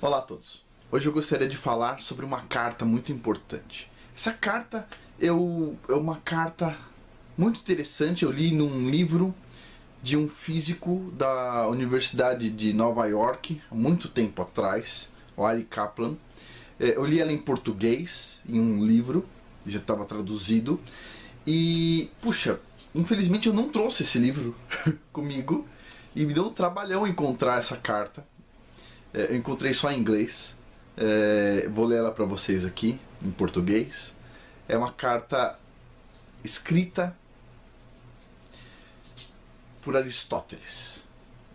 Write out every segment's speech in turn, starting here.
Olá a todos. Hoje eu gostaria de falar sobre uma carta muito importante. Essa carta é uma carta muito interessante. Eu li num livro de um físico da Universidade de Nova York, há muito tempo atrás, o Arie Kaplan. Eu li ela em português, em um livro, já estava traduzido. E, puxa, infelizmente eu não trouxe esse livro comigo e me deu um trabalhão encontrar essa carta. Eu encontrei só em inglês. Vou ler ela para vocês aqui, em português. É uma carta escrita por Aristóteles,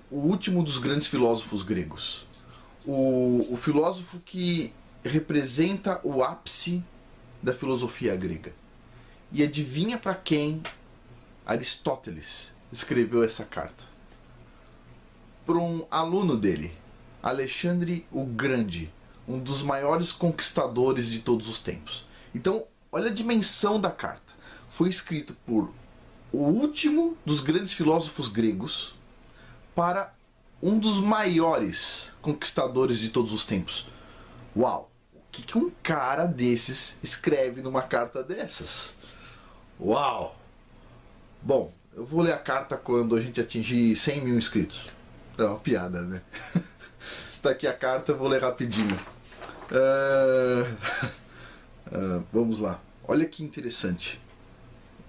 o último dos grandes filósofos gregos. O filósofo que representa o ápice da filosofia grega. E adivinha para quem Aristóteles escreveu essa carta? Para um aluno dele, Alexandre o Grande, um dos maiores conquistadores de todos os tempos. Então, olha a dimensão da carta. Foi escrito por o último dos grandes filósofos gregos para um dos maiores conquistadores de todos os tempos. Uau! O que um cara desses escreve numa carta dessas? Uau! Bom, eu vou ler a carta quando a gente atingir 100 mil inscritos. É uma piada, né? Tá aqui a carta, eu vou ler rapidinho. Vamos lá. Olha que interessante.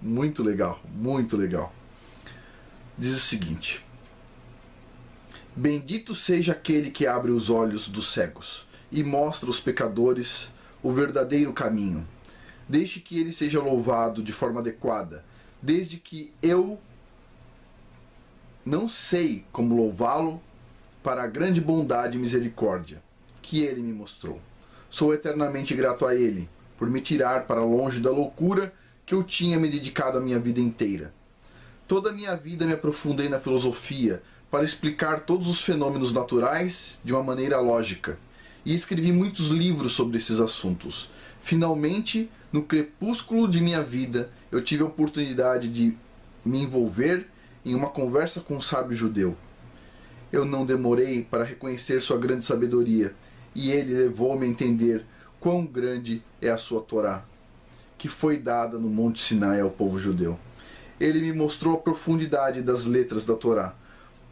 Muito legal, muito legal. Diz o seguinte: bendito seja aquele que abre os olhos dos cegos e mostra aos pecadores o verdadeiro caminho. Deixe que ele seja louvado de forma adequada, desde que eu não sei como louvá-lo para a grande bondade e misericórdia que ele me mostrou. Sou eternamente grato a ele por me tirar para longe da loucura que eu tinha me dedicado a minha vida inteira. Toda a minha vida me aprofundei na filosofia para explicar todos os fenômenos naturais de uma maneira lógica, e escrevi muitos livros sobre esses assuntos. Finalmente, no crepúsculo de minha vida, eu tive a oportunidade de me envolver em uma conversa com um sábio judeu. Eu não demorei para reconhecer sua grande sabedoria, e ele levou-me a entender quão grande é a sua Torá, que foi dada no Monte Sinai ao povo judeu. Ele me mostrou a profundidade das letras da Torá,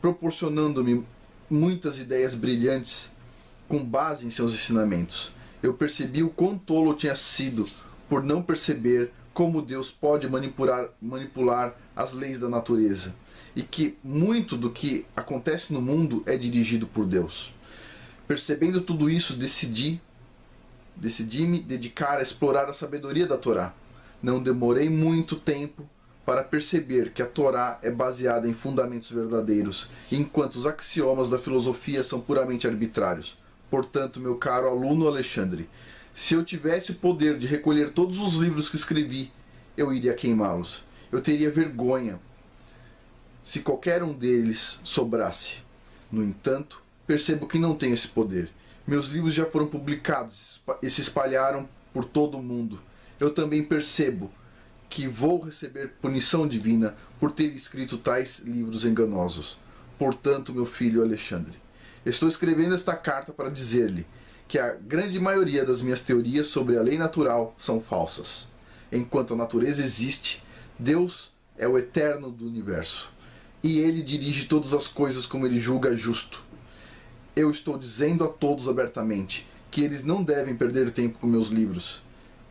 proporcionando-me muitas ideias brilhantes com base em seus ensinamentos. Eu percebi o quão tolo eu tinha sido por não perceber como Deus pode manipular as leis da natureza, e que muito do que acontece no mundo é dirigido por Deus. Percebendo tudo isso, decidi me dedicar a explorar a sabedoria da Torá. Não demorei muito tempo para perceber que a Torá é baseada em fundamentos verdadeiros, enquanto os axiomas da filosofia são puramente arbitrários. Portanto, meu caro aluno Alexandre, se eu tivesse o poder de recolher todos os livros que escrevi, eu iria queimá-los. Eu teria vergonha se qualquer um deles sobrasse. No entanto, percebo que não tenho esse poder. Meus livros já foram publicados e se espalharam por todo o mundo. Eu também percebo que vou receber punição divina por ter escrito tais livros enganosos. Portanto, meu filho Alexandre, estou escrevendo esta carta para dizer-lhe que a grande maioria das minhas teorias sobre a lei natural são falsas. Enquanto a natureza existe, Deus é o eterno do universo, e ele dirige todas as coisas como ele julga justo. Eu estou dizendo a todos abertamente que eles não devem perder tempo com meus livros.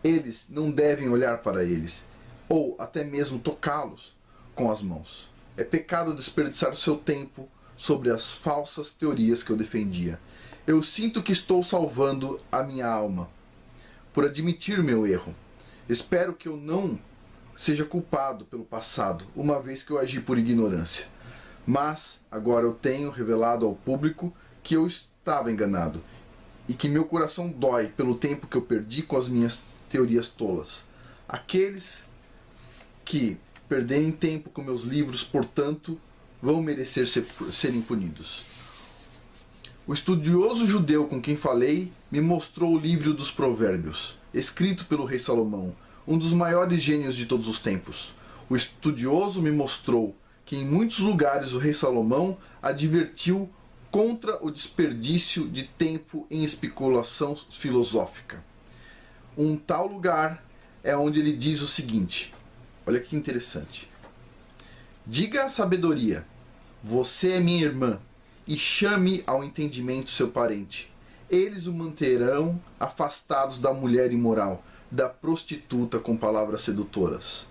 Eles não devem olhar para eles, ou até mesmo tocá-los com as mãos. É pecado desperdiçar seu tempo sobre as falsas teorias que eu defendia. Eu sinto que estou salvando a minha alma por admitir meu erro. Espero que eu não seja culpado pelo passado, uma vez que eu agi por ignorância. Mas agora eu tenho revelado ao público que eu estava enganado e que meu coração dói pelo tempo que eu perdi com as minhas teorias tolas. Aqueles que perderem tempo com meus livros, portanto, vão merecer serem punidos. O estudioso judeu com quem falei me mostrou o livro dos Provérbios, escrito pelo rei Salomão, um dos maiores gênios de todos os tempos. O estudioso me mostrou que em muitos lugares o rei Salomão advertiu contra o desperdício de tempo em especulação filosófica. Um tal lugar é onde ele diz o seguinte, olha que interessante. Diga à sabedoria, você é minha irmã, e chame ao entendimento seu parente. Eles o manterão afastados da mulher imoral, da prostituta com palavras sedutoras.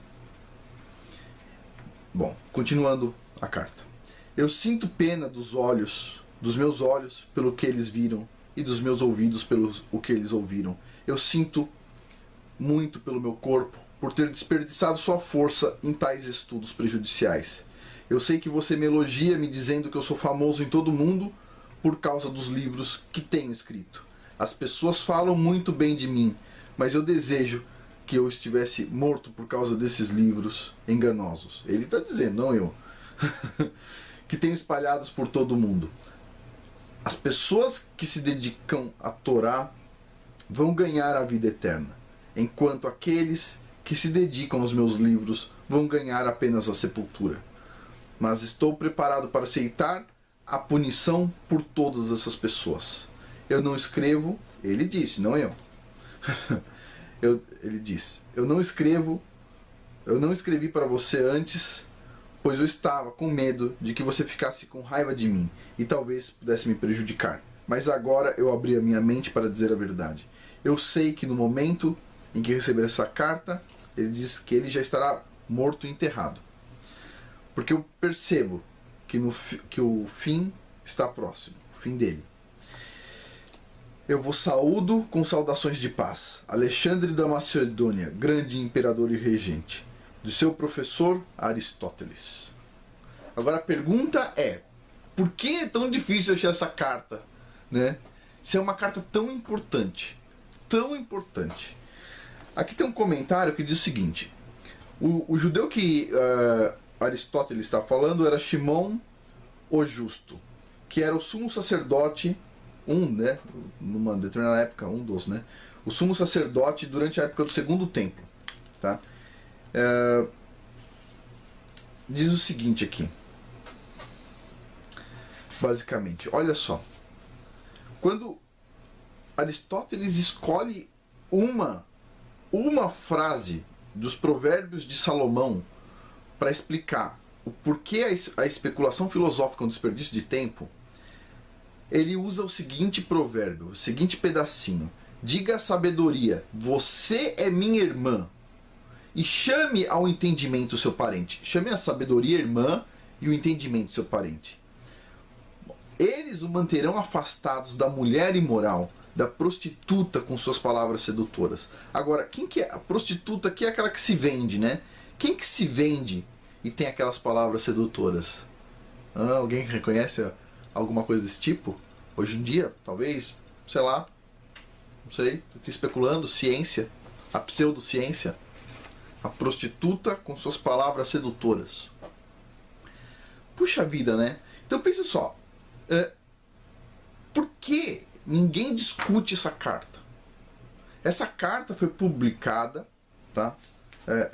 Bom, continuando a carta. Eu sinto pena dos meus olhos pelo que eles viram e dos meus ouvidos pelo o que eles ouviram. Eu sinto muito pelo meu corpo por ter desperdiçado sua força em tais estudos prejudiciais. Eu sei que você me elogia me dizendo que eu sou famoso em todo o mundo por causa dos livros que tenho escrito. As pessoas falam muito bem de mim, mas eu desejo que eu estivesse morto por causa desses livros enganosos. Ele está dizendo, não eu. Que tenho espalhados por todo o mundo. As pessoas que se dedicam à Torá vão ganhar a vida eterna, enquanto aqueles que se dedicam aos meus livros vão ganhar apenas a sepultura. Mas estou preparado para aceitar a punição por todas essas pessoas. Eu não escrevo, ele disse, não eu. Ele disse, eu não escrevi para você antes, pois eu estava com medo de que você ficasse com raiva de mim e talvez pudesse me prejudicar. Mas agora eu abri a minha mente para dizer a verdade. Eu sei que no momento em que receber essa carta, ele diz que ele já estará morto e enterrado. Porque eu percebo que o fim está próximo, o fim dele. Eu vos saúdo com saudações de paz. Alexandre da Macedônia, grande imperador e regente. Do seu professor Aristóteles. Agora a pergunta é, por que é tão difícil achar essa carta? Né? Se é uma carta tão importante. Tão importante. Aqui tem um comentário que diz o seguinte. O judeu que Aristóteles está falando era Shimon o Justo, que era o sumo sacerdote, né, numa determinada época, né, o sumo sacerdote durante a época do Segundo Templo. Tá? Diz o seguinte aqui, basicamente, olha só, quando Aristóteles escolhe uma frase dos Provérbios de Salomão para explicar o porquê a especulação filosófica é um desperdício de tempo, ele usa o seguinte provérbio, o seguinte pedacinho. Diga à sabedoria, você é minha irmã, e chame ao entendimento seu parente. Chame a sabedoria irmã e o entendimento seu parente. Eles o manterão afastados da mulher imoral, da prostituta com suas palavras sedutoras. Agora, quem que é a prostituta? Que é aquela que se vende, né? Quem que se vende e tem aquelas palavras sedutoras? Alguém reconhece alguma coisa desse tipo? Hoje em dia, talvez, sei lá, não sei, estou aqui especulando, ciência, a pseudociência, a prostituta com suas palavras sedutoras. Puxa vida, né? Então pensa só, por que ninguém discute essa carta? Essa carta foi publicada, tá?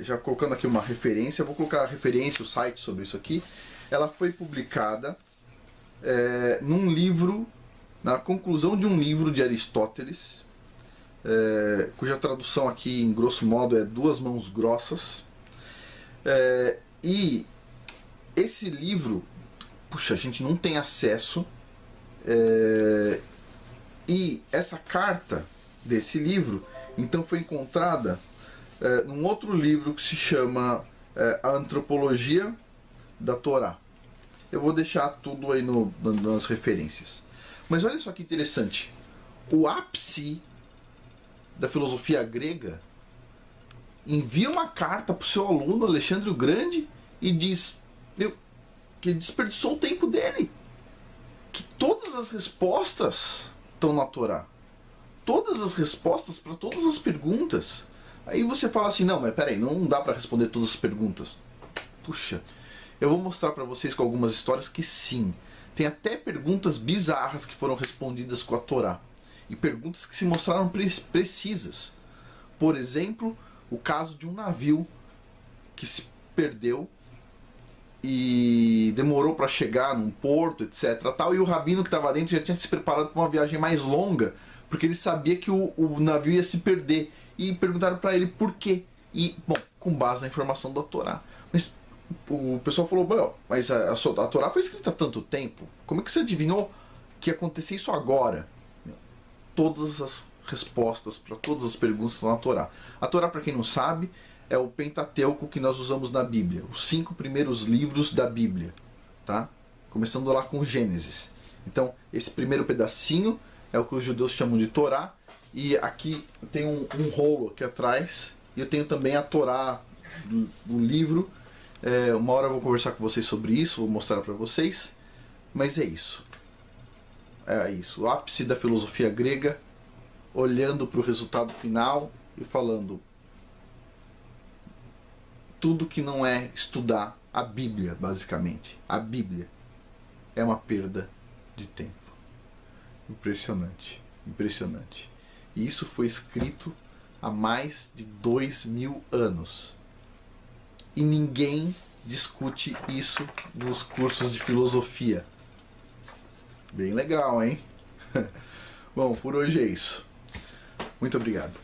Já colocando aqui uma referência, vou colocar a referência, o site sobre isso aqui. Ela foi publicada num livro, na conclusão de um livro de Aristóteles, cuja tradução aqui, em grosso modo, é Duas Mãos Grossas. E esse livro, puxa, a gente não tem acesso. E essa carta desse livro, então, foi encontrada num outro livro que se chama A Antropologia da Torá. Eu vou deixar tudo aí nas referências. Mas olha só que interessante. O ápice da filosofia grega envia uma carta para o seu aluno Alexandre o Grande e diz que desperdiçou o tempo dele. Que todas as respostas estão na Torá. Todas as respostas para todas as perguntas. Aí você fala assim, não, mas peraí, não dá para responder todas as perguntas. Puxa, eu vou mostrar para vocês com algumas histórias que sim. Tem até perguntas bizarras que foram respondidas com a Torá. E perguntas que se mostraram precisas. Por exemplo, o caso de um navio que se perdeu e que demorou para chegar num porto, etc. Tal, e o rabino que estava dentro já tinha se preparado para uma viagem mais longa, porque ele sabia que o navio ia se perder. E perguntaram para ele por quê. E, bom, com base na informação da Torá. Mas o pessoal falou, bom, mas a Torá foi escrita há tanto tempo, como é que você adivinhou que ia acontecer isso agora? Todas as respostas para todas as perguntas estão na Torá. A Torá, para quem não sabe, é o Pentateuco que nós usamos na Bíblia, os 5 primeiros livros da Bíblia, tá? Começando lá com Gênesis. Então, esse primeiro pedacinho é o que os judeus chamam de Torá, e aqui eu tenho um rolo aqui atrás, e eu tenho também a Torá do livro. Uma hora eu vou conversar com vocês sobre isso, vou mostrar para vocês, mas é isso. É isso, o ápice da filosofia grega, olhando para o resultado final e falando: tudo que não é estudar a Bíblia, basicamente, a Bíblia, é uma perda de tempo. Impressionante, impressionante. E isso foi escrito há mais de 2000 anos. E ninguém discute isso nos cursos de filosofia. Bem legal, hein? Bom, por hoje é isso. Muito obrigado.